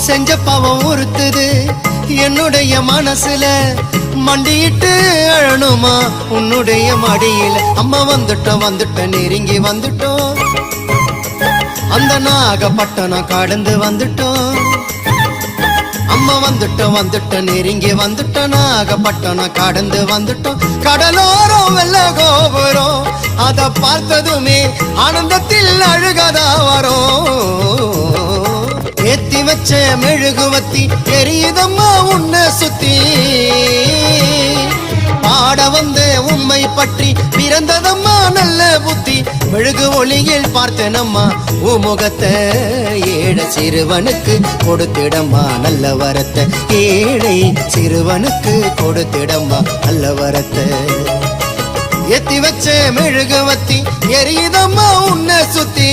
செஞ்ச பாவம் உறுத்துது என்னுடைய மனசுல மண்டியிட்டு அழணுமா உன்னுடைய மடியில அம்மா வந்துட்டோம் நெருங்கி வந்துட்டோம் அந்த நாகப்பட்டினம் கடந்து வந்துட்டோம் அம்மா வந்துட்டோம் நெருங்கி வந்துட்டோம் நாகப்பட்டினம் கடந்து வந்துட்டோம் கடலோரம் வெள்ள கோபுரம் அத பார்த்ததுமே ஆனந்தத்தில் அழுகதா வரும் ஏத்தி வச்ச மெழுகுவத்தி எரியுதம்மா உன்னை சுத்தி பாட வந்த உண்மை பற்றி பிறந்ததம்மா நல்ல புத்தி மெழுகு ஒளியில் பார்த்தனம்மா உமுகத்தை ஏழை சிறுவனுக்கு கொடுத்திடம்மா நல்ல வரத்தை ஏழை சிறுவனுக்கு கொடுத்திடம்மா நல்ல வரத்தை ஏத்தி வச்ச மெழுகுவத்தி எரியுதம்மா உன்னை சுத்தி